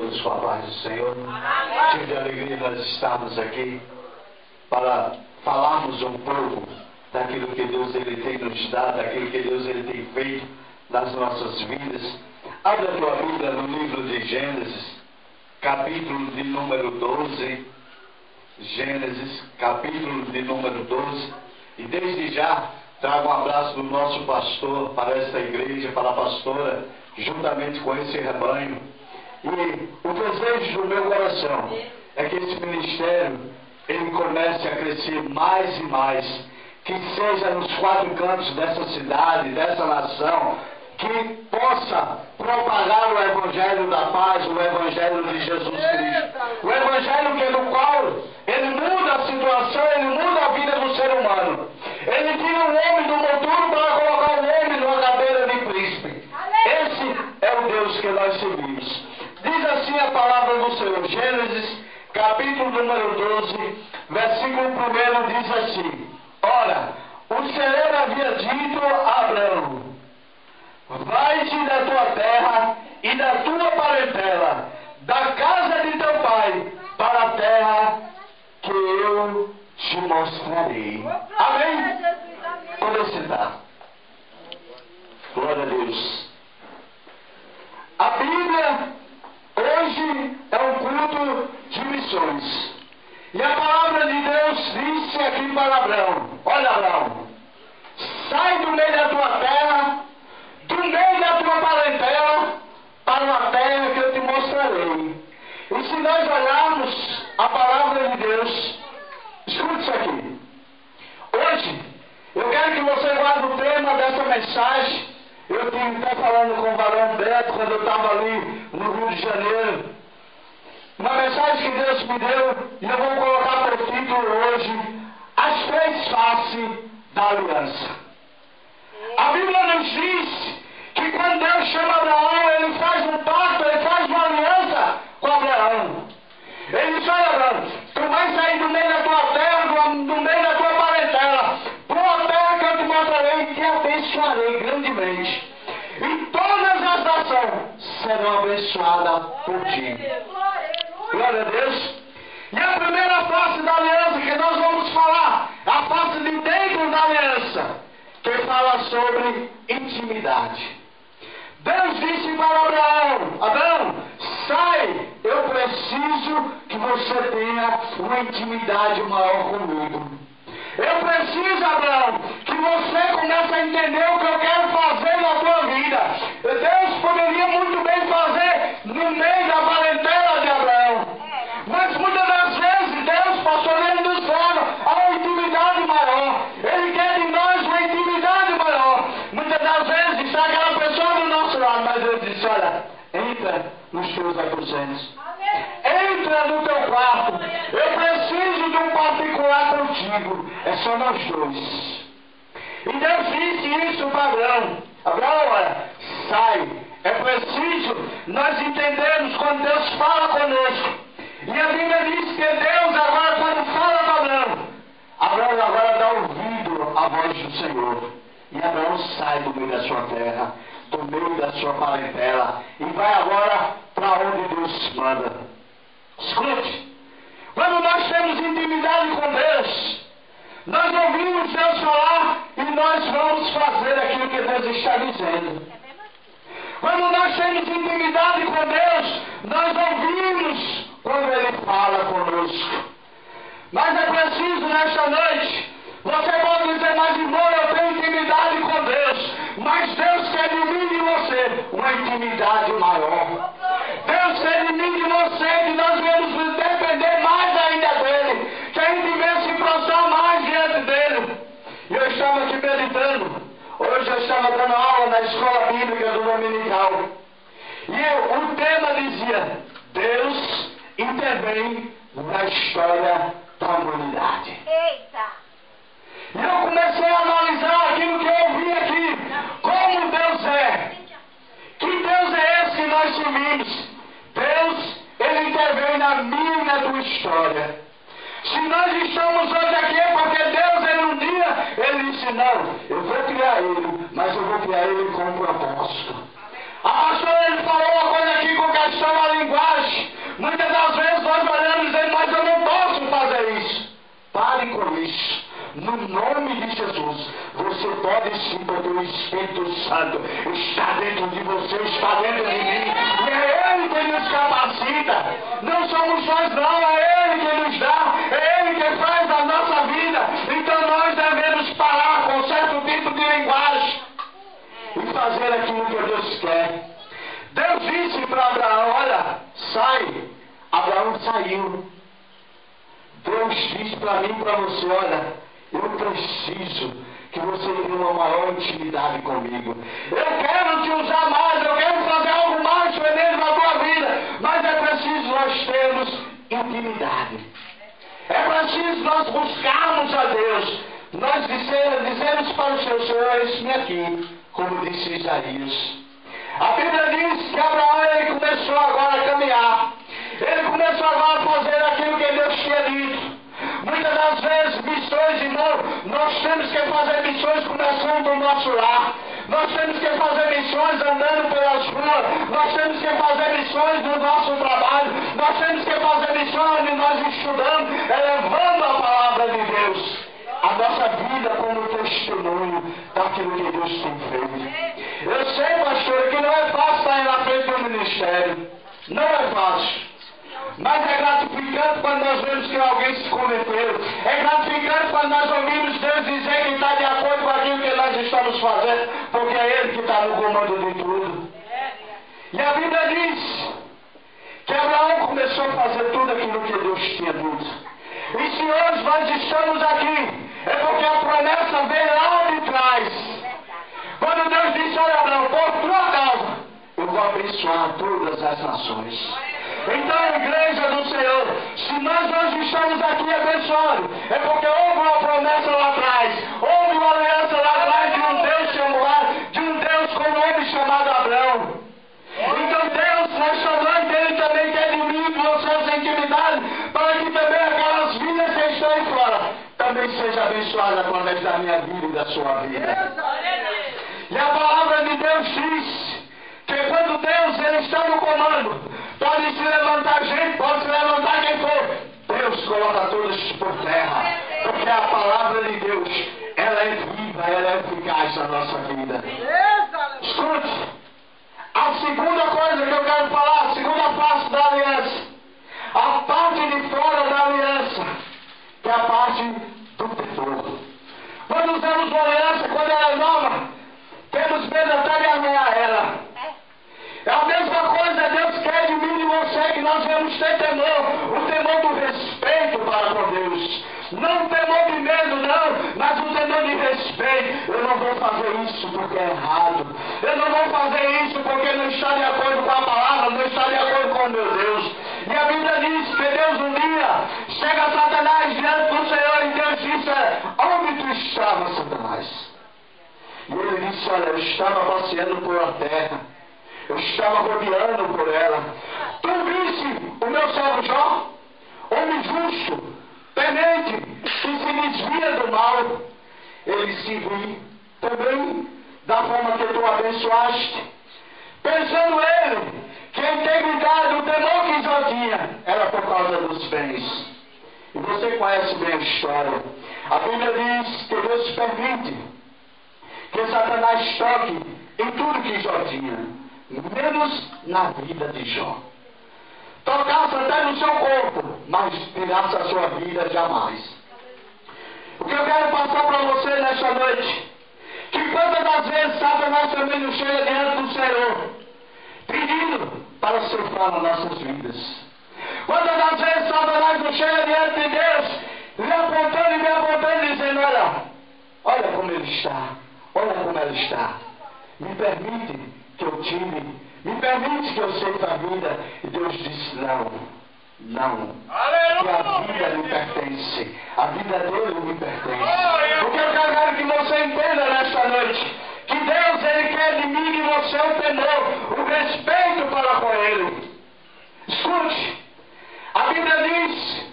todos com a paz do Senhor. Tive de alegria nós estarmos aqui para falarmos um pouco daquilo que Deus ele tem nos dado, daquilo que Deus ele tem feito nas nossas vidas. Abra a tua Bíblia no livro de Gênesis, capítulo de número 12. Gênesis, capítulo de número 12. E desde já trago um abraço do nosso pastor para esta igreja, para a pastora, juntamente com esse rebanho. E o desejo do meu coração é que esse ministério ele comece a crescer mais e mais, que seja nos quatro cantos dessa cidade, dessa nação, que possa propagar o Evangelho da paz, o Evangelho de Jesus Cristo. O Evangelho que no qual ele muda a situação, ele muda a vida do ser humano. Ele tira o homem do monturo para colocar o homem numa cadeira de príncipe. Esse é o Deus que nós servimos. Diz assim a palavra do Senhor, Gênesis, capítulo número 12, versículo 1 diz assim: Ora, o Senhor havia dito a Abraão: vai-te da tua terra e da tua parentela, da casa de teu pai, para a terra que eu te mostrarei. Amém? Pode sentar. Glória a Deus. A Bíblia hoje é um culto de missões. E a palavra de Deus disse aqui para Abraão: olha, Abraão, sai do meio da tua terra, do meio da tua parentela, para uma terra que eu te mostrarei. E se nós olharmos a palavra de Deus, escute isso aqui. Hoje, eu quero que você guarde o tema dessa mensagem. Eu estive até falando com o varão Beto quando eu estava ali no Rio de Janeiro. Uma mensagem que Deus me deu, e eu vou colocar por título hoje: as três faces da aliança. A Bíblia nos diz que quando Deus chama Abraão, ele faz um pacto, ele faz uma aliança com Abraão. Ele diz: olha, Abraão, tu vais sair do meio da tua terra, do meio da tua parentela, para uma terra que eu te mostrarei e te abençoarei grandemente. E todas as nações serão abençoadas por ti. Glória a Deus. E a primeira face da aliança que nós vamos falar, a face de dentro da aliança, que fala sobre intimidade. Deus disse para Abraão: Abraão, sai, eu preciso que você tenha uma intimidade maior comigo. Eu preciso, Abraão, que você comece a entender o que eu quero fazer na tua vida. Deus poderia muito bem fazer no meio da parentela de Abraão. Mas muitas das vezes Deus, pastor, ele nos leva a uma intimidade maior. Ele quer de nós uma intimidade maior. Muitas das vezes está aquela pessoa do nosso lado, mas ele disse: olha, entra nos teus aposentos. Entra no teu quarto. Eu preciso de um particular contigo. É só nós dois. E Deus disse isso para Abraão: Abraão, olha, sai. É preciso nós entendermos quando Deus fala conosco. E a Bíblia diz que Deus agora, quando fala para Abraão, Abraão agora dá ouvido à voz do Senhor. E Abraão sai do meio da sua terra, do meio da sua parentela, e vai agora para onde Deus manda. Escute, quando nós temos intimidade com Deus, nós ouvimos Deus falar e nós vamos fazer aquilo que Deus está dizendo. Quando nós temos intimidade com Deus, nós ouvimos quando Ele fala conosco. Mas é preciso nesta noite, você pode dizer: mas irmão, eu tenho intimidade com Deus, mas Deus quer de mim e de você uma intimidade maior. Deus quer de mim e de você que nós vamos depender mais ainda dEle, que a gente venha se prostrar mais diante dEle. E eu estava aqui meditando. Hoje eu estava dando aula na escola bíblica do dominical. E o tema dizia: Deus intervém na história da humanidade. Eita! E eu comecei a analisar aquilo que eu ouvi aqui. Como Deus é. Que Deus é esse que nós servimos? Deus, Ele intervém na minha e na tua história. Se nós estamos hoje aqui é porque Deus, Ele um dia, Ele disse: não, eu vou criar Ele, mas eu vou criar Ele com um propósito. A pastora, ele falou uma coisa aqui com questão da linguagem. no nome de Jesus. Você pode sim, porque o Espírito Santo está dentro de você, está dentro de mim. E é Ele que nos capacita. Não somos nós não, é Ele que nos dá. É Ele que faz a nossa vida. Então nós devemos parar com certo tipo de linguagem e fazer aquilo que Deus quer. Deus disse para Abraão, olha, sai. Abraão saiu. Deus disse para mim e para você, olha, eu preciso que você tenha uma maior intimidade comigo. Eu quero te usar mais, eu quero fazer algo mais tremendo na tua vida, mas é preciso nós termos intimidade. É preciso nós buscarmos a Deus. Nós dizemos para o Senhor, eis-me aqui, como disse Isaías. A Bíblia diz que Abraão ele começou agora a caminhar. Ele começou agora a fazer aquilo que Deus tinha dito. Muitas das vezes, missões, irmão, nós temos que fazer missões começando do nosso lar. Nós temos que fazer missões andando pelas ruas. Nós temos que fazer missões no nosso trabalho. Nós temos que fazer missões onde nós estudamos, elevando a palavra de Deus. A nossa vida como testemunho daquilo que Deus tem feito. Eu sei, pastor, que não é fácil estar na frente do ministério. Não é fácil. Mas é gratificante quando nós vemos que alguém se converteu. É gratificante quando nós ouvimos Deus dizer que está de acordo com aquilo que nós estamos fazendo, porque é Ele que está no comando de tudo. E a Bíblia diz que Abraão começou a fazer tudo aquilo que Deus tinha dito. E se hoje nós estamos aqui, é porque a promessa veio lá de trás. Quando Deus disse, olha Abraão, por tua causa, eu vou abençoar todas as nações. Então, igreja do Senhor, se nós hoje estamos aqui abençoando, é porque houve uma promessa lá atrás, houve uma aliança lá atrás de um Deus chamado, de um Deus com um homem chamado Abraão. Então Deus, nesta noite, Ele também quer de mim e de você essa intimidade, para que também aquelas vidas que estão aí fora, também seja abençoada através da minha vida e da sua vida. E a palavra de Deus diz que quando Deus ele está no comando, pode se levantar gente, pode se levantar quem for, Deus coloca todos por terra, porque a palavra de Deus, ela é viva, ela é eficaz na nossa vida. Escute, a segunda coisa que eu quero falar, a segunda face da aliança, a parte de fora da aliança, que é a parte do temor. Quando usamos uma aliança, quando ela é nova, temos medo até de arranhar ela. É a mesma coisa, Deus quer de mim e de você, que nós devemos ter temor, o temor do respeito para com Deus. Não o temor de medo, não, mas o temor de respeito. Eu não vou fazer isso porque é errado. Eu não vou fazer isso porque não está de acordo com a palavra, não está de acordo com o meu Deus. E a Bíblia diz que Deus um dia chega Satanás diante do Senhor e Deus disse, onde tu estavas, Satanás? E ele disse, olha, eu estava passeando por a terra. Eu estava rodeando por ela. Tu viste o meu servo Jó? Homem justo, temente, que se desvia do mal. Ele se viu também da forma que tu abençoaste. Pensando ele que a integridade, o temor que Jó tinha, era por causa dos bens. E você conhece bem a história. A Bíblia diz que Deus permite que Satanás toque em tudo que Jó tinha, menos na vida de Jó. Tocasse até no seu corpo, mas tirasse a sua vida jamais. O que eu quero passar para você nesta noite, que quantas das vezes Satanás também nos chega diante do Senhor, pedindo para surfar nas nossas vidas. Quantas das vezes Satanás nos chega diante de Deus, me apontando, dizendo, olha como ele está, olha como ela está. Me permite que eu tire, me permite que eu sente a vida. E Deus disse, não. Que a vida lhe pertence. A vida dele me pertence. Porque eu quero que você entenda nesta noite que Deus ele quer de mim e de você o temor, o respeito para com ele. Escute, a Bíblia diz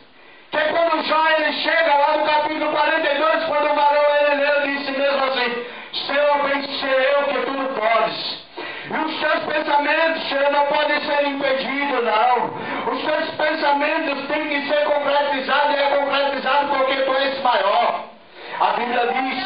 que quando Jó ele chega lá no capítulo 42, quando o varão ele disse mesmo assim, Senhor, bem sei eu que tu não podes. E os teus pensamentos, Senhor, não podem ser impedidos, não. Os teus pensamentos têm que ser concretizados, e é concretizado porque tu és maior. A Bíblia diz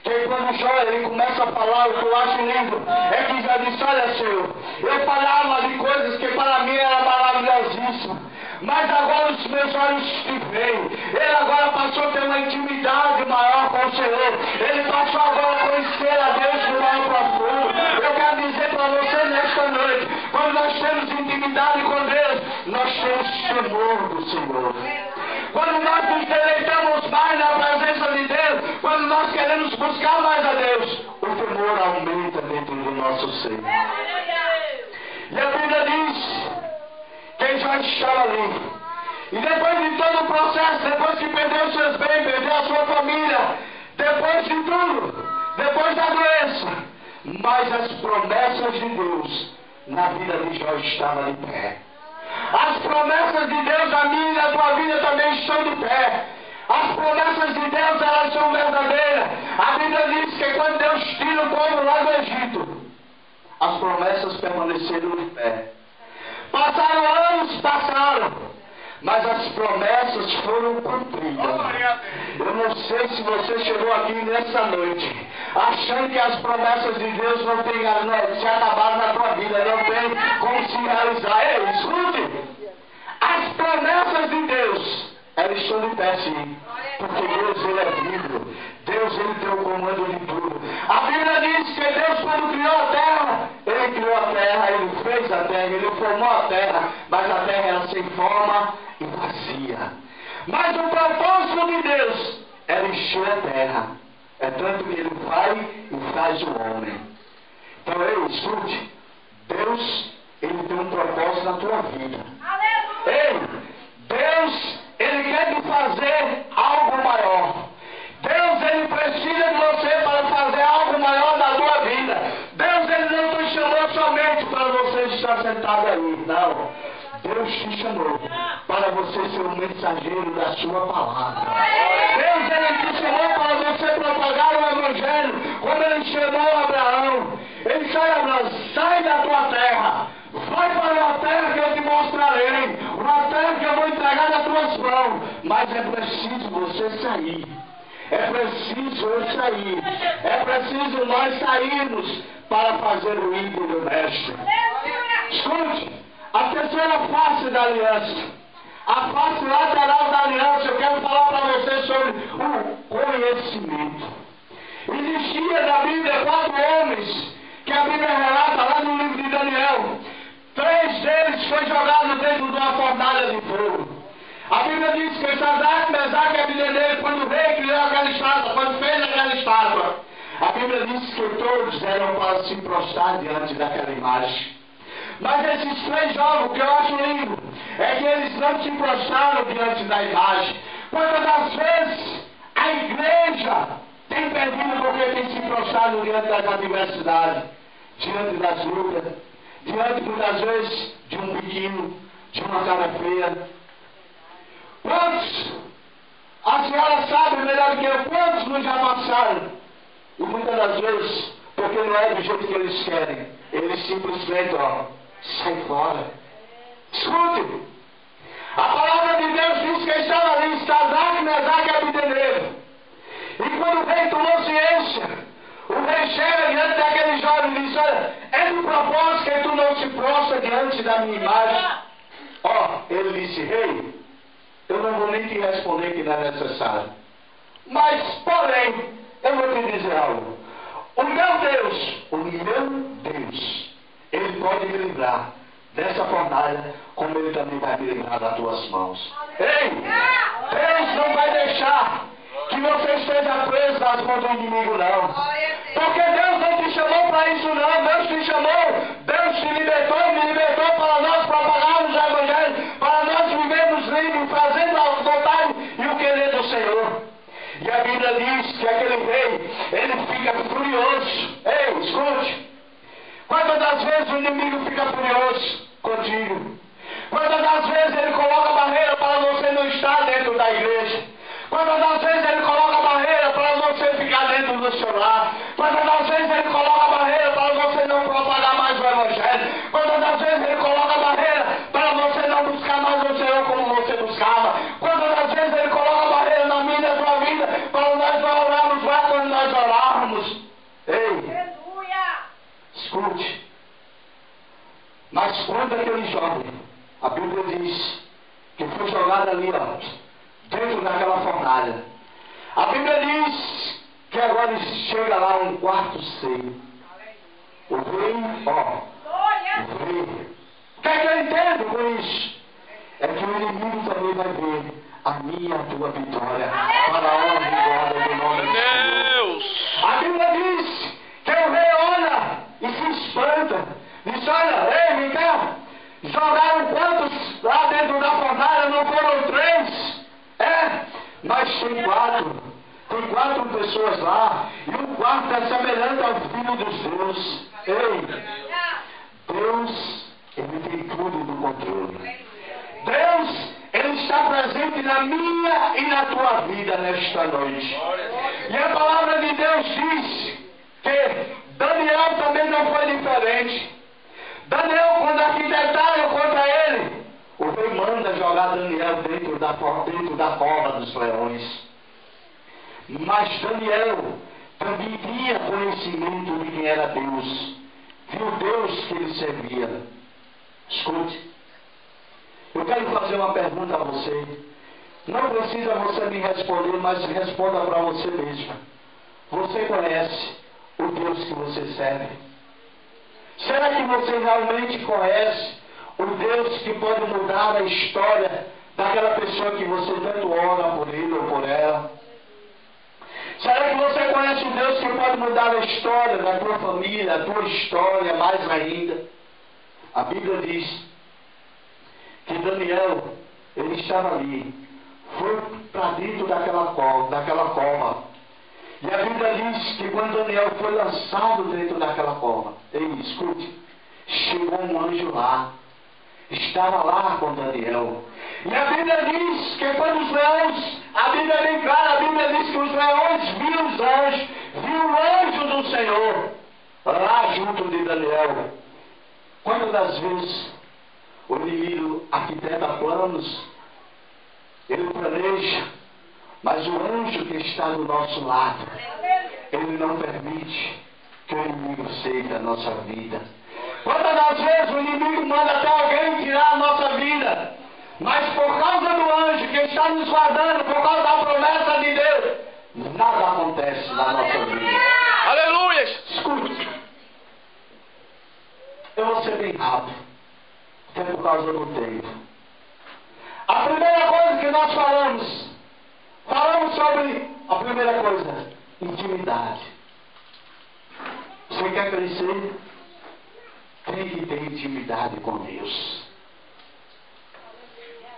que quando Jó ele começa a falar, o que eu acho lindo é que já disse: olha, Senhor, eu falava de coisas que para mim era maravilhosíssima, mas agora os meus olhos te veem. Ele agora passou a ter uma intimidade maior com o Senhor. Ele passou agora a conhecer a Deus no maior profundo. Eu quero dizer para você nesta noite, quando nós temos intimidade com Deus, nós temos temor do Senhor. Quando nós nos deleitamos mais na presença de Deus, quando nós queremos buscar mais a Deus, o temor aumenta dentro do nosso ser. E a Bíblia diz que Jó estava ali. E depois de todo o processo, depois que perdeu seus bens, perdeu a sua família, depois de tudo, depois da doença, mas as promessas de Deus na vida de Jó estavam de pé. As promessas de Deus na minha e na tua vida também estão de pé. As promessas de Deus, elas são verdadeiras. A Bíblia diz que quando Deus tira o povo lá do Egito, as promessas permaneceram de pé. Passaram, mas as promessas foram cumpridas. Eu não sei se você chegou aqui nessa noite achando que as promessas de Deus não tem, se acabaram na tua vida, não tem como se realizar. Ei, escute! As promessas de Deus, elas estão de pé sim, porque Deus ele é vivo. Deus ele tem o comando de tudo. A Bíblia diz que Deus, quando criou a terra, ele criou a terra, ele fez a terra, ele formou a terra, mas a terra era sem forma e vazia. Mas o propósito de Deus era encher a terra. É tanto que ele vai e faz o homem. Então, ei, escute, Deus ele tem um propósito na tua vida. Ei, Deus ele quer te fazer algo maior. Deus ele precisa de você para fazer algo maior na tua vida. Deus ele não te chamou somente para você estar sentado aí, não. Deus te chamou para você ser um mensageiro da sua palavra. Deus ele te chamou para você propagar o evangelho, como ele chamou Abraão. Ele disse: Abraão, sai da tua terra, vai para uma terra que eu te mostrarei, uma terra que eu vou entregar nas tuas mãos. Mas é preciso você sair. É preciso eu sair. É preciso nós sairmos para fazer o ídolo do mestre. Escute, a terceira face da aliança, a face lateral da aliança, eu quero falar para você sobre o conhecimento. Existia na Bíblia 4 homens que a Bíblia relata lá no livro de Daniel. 3 deles foi jogado dentro de uma fornalha de fogo. A Bíblia diz que Sadraque, Mesaque e Abdenego, quando o rei criou aquela estátua, quando fez aquela estátua, a Bíblia diz que todos eram para se prostrar diante daquela imagem. Mas esses 3 jovens, o que eu acho lindo, é que eles não se prostraram diante da imagem. Quantas das vezes a igreja tem perdido porque tem se prostrado diante das adversidades, diante das lutas, diante muitas vezes de um biquinho, de uma cara feia. Quantos, a senhora sabe melhor que eu, quantos nos já passaram? E muitas das vezes, porque não é do jeito que eles querem, eles simplesmente, sai fora. Escute, a palavra de Deus diz que estava ali, Sadraque, Mesaque e Abdenego. E quando o rei tomou ciência, o rei chega diante daquele jovem e diz: olha, é de propósito que tu não se prostra diante da minha imagem. Ele disse: rei, eu não vou nem te responder que não é necessário. Mas, porém, eu vou te dizer algo. O meu Deus, ele pode me livrar dessa fornalha, como ele também vai me livrar das tuas mãos. Ei, Deus não vai deixar que você esteja preso nas mãos do inimigo, não. Porque Deus não te chamou para isso, não. Deus te chamou, Deus te libertou, me libertou para nós propagarmos o evangelho, para nós vivermos livres, fazendo a vontade e o querer do Senhor. E a Bíblia diz que aquele rei, ele fica furioso. Ei, escute. Quantas das vezes o inimigo fica furioso contigo? Quantas das vezes ele coloca barreira para você não estar dentro da igreja? Quantas das vezes ele coloca barreira para você ficar dentro do seu lar? Quantas das vezes ele coloca barreira para você não propagar mais o evangelho? Quantas das vezes ele coloca barreira para você não buscar mais o Senhor como você buscava? Quantas das vezes ele coloca barreira na minha e na tua vida para jovem, a Bíblia diz que foi jogado ali, ó, dentro daquela fornalha. A Bíblia diz que agora chega lá um quarto seio. O rei, ó, o rei. O que é que eu entendo com isso? É que o inimigo também vai ver a minha e a tua vitória para a honra e glória do nome de Deus. A Bíblia diz que o rei olha e se espanta. Diz, olha, ei, vem cá. Jogaram quantos lá dentro da fornalha? Não foram 3? É, mas tem 4. Tem 4 pessoas lá. E o quarto é semelhante ao Filho dos Deus. Ei, Deus, Ele tem tudo no controle. Deus, Ele está presente na minha e na tua vida nesta noite. E a palavra de Deus diz que Daniel também não foi diferente. Daniel, quando arquitetaram contra ele, o rei manda jogar Daniel dentro da cova dos leões. Mas Daniel também tinha conhecimento de quem era Deus. Viu Deus que ele servia. Escute. Eu quero fazer uma pergunta a você. Não precisa você me responder, mas responda para você mesmo. Você conhece o Deus que você serve? Será que você realmente conhece o Deus que pode mudar a história daquela pessoa que você tanto ora por ele ou por ela? Será que você conhece o Deus que pode mudar a história da tua família, a tua história mais ainda? A Bíblia diz que Daniel, ele estava ali, foi para dentro daquela cova. E a Bíblia diz que quando Daniel foi lançado dentro daquela cova, ei, escute, chegou um anjo lá, estava lá com Daniel. E a Bíblia diz que quando os leões, a Bíblia é bem clara, a Bíblia diz que os leões viam os anjos, viu o anjo do Senhor lá junto de Daniel. Quantas das vezes o inimigo arquiteta planos, ele planeja, mas o anjo que está do nosso lado, ele não permite que o inimigo seja a nossa vida. Quantas das vezes o inimigo manda até alguém tirar a nossa vida, mas por causa do anjo que está nos guardando, por causa da promessa de Deus, nada acontece na nossa vida. Aleluia! Escute, eu vou ser bem rápido, até por causa do tempo. A primeira coisa que nós falamos sobre a primeira coisa, intimidade. Você quer crescer? Tem que ter intimidade com Deus.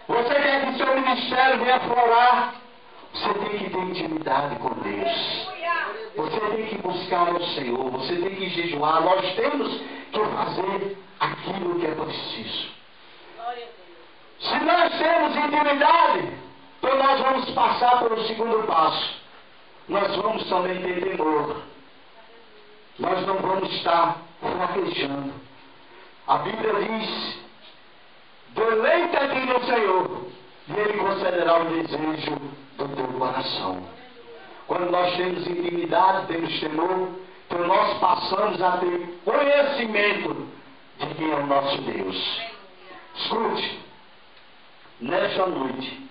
Você quer que seu ministério venha florar? Você tem que ter intimidade com Deus. Você tem que buscar o Senhor. Você tem que jejuar. Nós temos que fazer aquilo que é preciso. Se nós temos intimidade, então nós vamos passar pelo segundo passo. Nós vamos também ter temor. Nós não vamos estar fraquejando. A Bíblia diz: deleita-te no Senhor, e Ele concederá o desejo do teu coração. Quando nós temos intimidade, temos temor, então nós passamos a ter conhecimento de quem é o nosso Deus. Escute, nesta noite,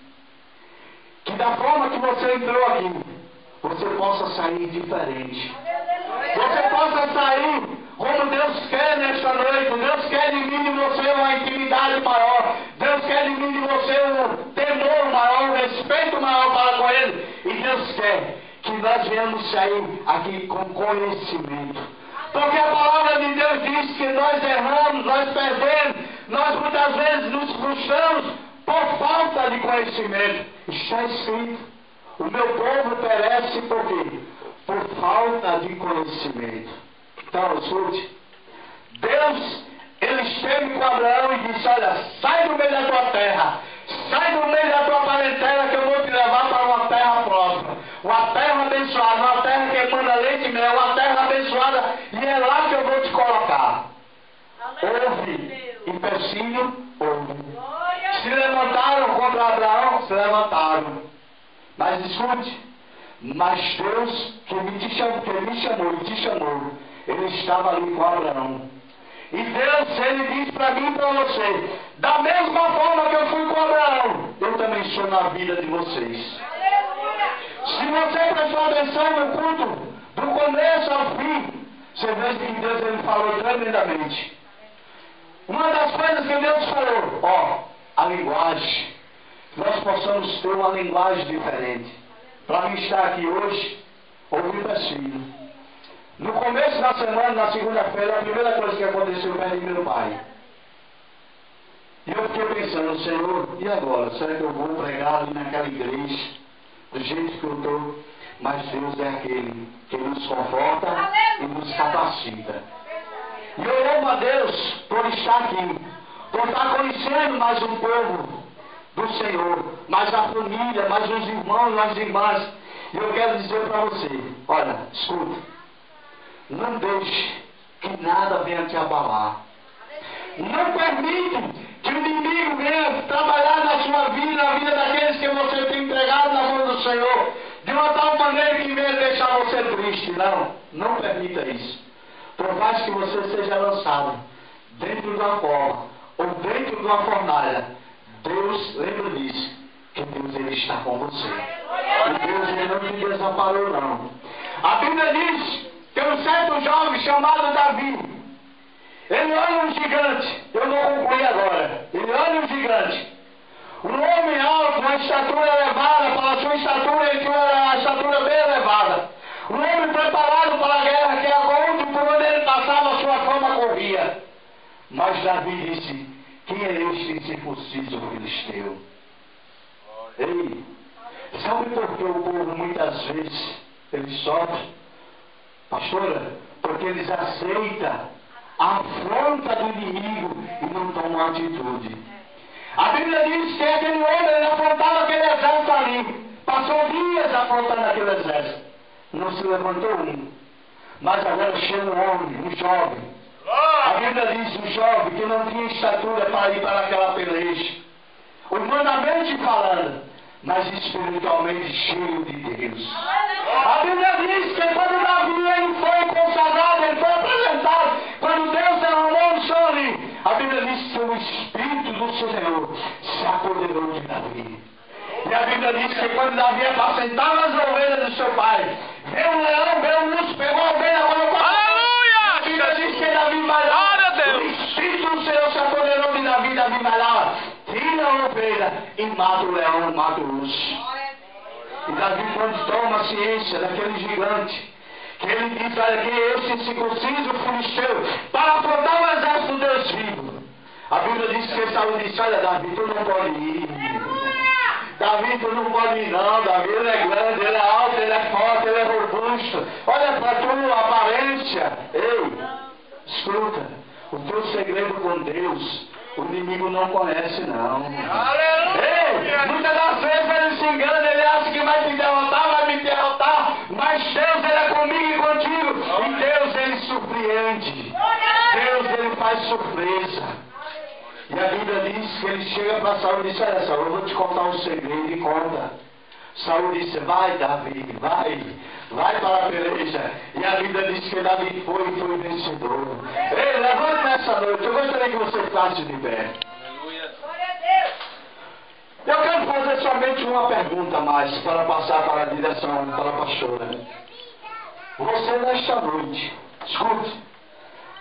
que da forma que você entrou aqui, você possa sair diferente. Você possa sair como Deus quer nesta noite. Deus quer de mim e de você uma intimidade maior. Deus quer de mim e de você um temor maior, um respeito maior para com Ele. E Deus quer que nós venhamos sair aqui com conhecimento. Porque a palavra de Deus diz que nós erramos, nós perdemos, nós muitas vezes nos frustramos por falta de conhecimento. Está escrito: o meu povo perece por quê? Por falta de conhecimento. Então, escute, Deus, Ele esteve com Abraão e disse: olha, sai do meio da tua terra, sai do meio da tua parentela, que eu vou te levar para uma terra próxima, uma terra abençoada, uma terra que manda leite e mel, uma terra abençoada, e é lá que eu vou te colocar. Ouve, empecilho, ouve. Se levantaram contra Abraão, se levantaram. Mas escute, mas Deus que me chamou e te chamou, Ele estava ali com Abraão. E Deus, Ele diz para mim e para você, da mesma forma que eu fui com Abraão, eu também sou na vida de vocês. Se você prestou atenção no culto, do começo ao fim, você vê que Deus Ele falou tremendamente. Uma das coisas que Deus falou, a linguagem, nós possamos ter uma linguagem diferente. Para mim estar aqui hoje, ouvindo assim. No começo da semana, na segunda-feira, a primeira coisa que aconteceu foi perdi meu pai. E eu fiquei pensando, Senhor, e agora? Será que eu vou pregar ali naquela igreja, do jeito que eu estou? Mas Deus é aquele que nos conforta e nos capacita. E eu louvo a Deus por estar aqui, por estar conhecendo mais um povo do Senhor, mais a família, mais os irmãos, mais as irmãs. E eu quero dizer para você, olha, escuta, não deixe que nada venha te abalar. Não permite que o inimigo venha trabalhar na sua vida, na vida daqueles que você tem entregado na mão do Senhor, de uma tal maneira que venha deixar você triste. Não permita isso. Por mais que você seja lançado dentro de uma cova ou dentro de uma fornalha, Deus, lembra disso, que Deus Ele está com você. E Deus Ele não te desamparou, não. A Bíblia diz que um certo jovem chamado Davi, ele olha um gigante, eu não concluí agora, ele olha um gigante, um homem alto, uma estatura elevada, pela sua estatura, ele tinha uma estatura bem elevada, um homem preparado para a guerra, que é onde, por onde ele passava, a sua fama corria. Mas Davi disse, quem é este incircunciso filisteu? Ei, sabe por que o povo muitas vezes ele sofre? Pastora, porque eles aceitam a afronta do inimigo e não tomam atitude. A Bíblia diz que aquele homem ele afrontava aquele exército ali, passou dias afrontando aquele exército, não se levantou um. Mas agora chega um homem, um jovem. A Bíblia diz um jovem que não tinha estatura para ir para aquela peleja, humanamente falando, mas espiritualmente cheio de Deus. A Bíblia diz que quando Davi ele foi consagrado, ele foi apresentado, quando Deus derramou o sol ali, a Bíblia diz que o Espírito do Senhor se apoderou de Davi. E a Bíblia diz que quando Davi apacentava as ovelhas do seu pai, veio um leão, veio um urso, pegou a ovelha, colocou a Aleluia! A Bíblia diz que Davi vai lá. O Espírito do Senhor se apoderou de Davi, Davi vai lá, tira a ovelha e mata o leão, mata o urso. E Davi, quando toma ciência daquele gigante, que ele diz, olha, que esse circunciso filisteu, para afrontar o exército de Deus vivo. A Bíblia diz que Saul disse, olha Davi, tu não pode ir. Davi, tu não pode ir não, Davi, ele é grande, ele é alto, ele é forte, ele é robusto. Olha para a tua aparência. Ei, escuta, o teu segredo com Deus, o inimigo não conhece não. Ei, muitas das vezes ele se engana, ele acha que vai te derrotar, vai me derrotar, mas Deus ele é comigo e contigo. E Deus ele surpreende. Deus ele faz surpresa. E a Bíblia diz que ele chega para Saul e diz, olha Saul, eu vou te contar um segredo e conta. Saul disse, vai Davi, vai para a peleja. E a Bíblia diz que Davi foi vencedor. Ei, levante nessa noite, eu gostaria que você ficasse de pé. Eu quero fazer somente uma pergunta mais para passar para a direção, para a pastora. Você nesta noite, escute,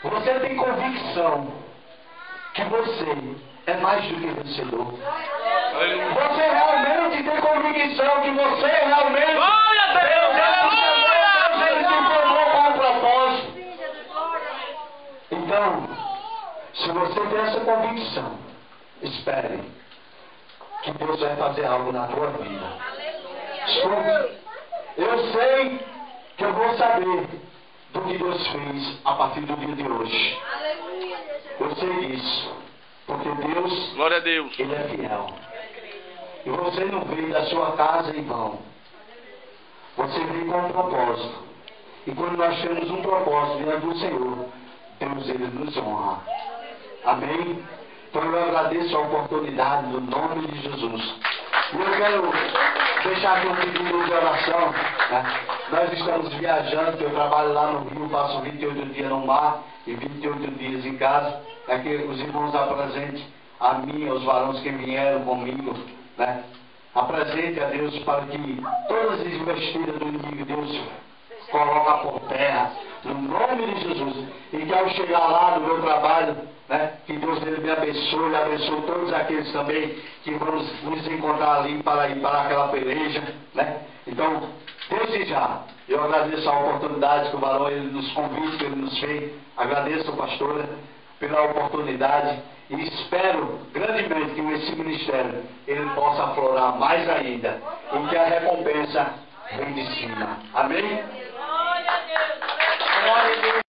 você tem convicção que você é mais do que vencedor. Você realmente tem convicção que você realmente... Glória a Deus! Ele te formou com um propósito. Então, se você tem essa convicção, espere que Deus vai fazer algo na tua vida. Escuta, eu sei que eu vou saber do que Deus fez a partir do dia de hoje. Eu sei disso, porque Deus, Glória a Deus. Ele é fiel. E você não veio da sua casa em vão. Você veio com um propósito. E quando nós temos um propósito diante do Senhor, Deus ele nos honra. Amém? Então eu agradeço a oportunidade no nome de Jesus. E eu quero deixar aqui um pedido de oração, né? Nós estamos viajando, que eu trabalho lá no Rio, passo 28 dias no mar e 28 dias em casa, para que os irmãos apresentem a mim, aos varões que vieram comigo, né? Apresente a Deus para que todas as investidas do inimigo, Deus coloca por terra, no nome de Jesus. E que ao chegar lá no meu trabalho, né, que Deus me abençoe, abençoe todos aqueles também que vamos nos encontrar ali para ir para aquela peleja, né? Então, desde já, eu agradeço a oportunidade que o varão ele nos convite, que ele nos fez. Agradeço, pastora, pela oportunidade e espero grandemente que esse ministério ele possa aflorar mais ainda e que a recompensa vem de cima. Amém? Glória a Deus.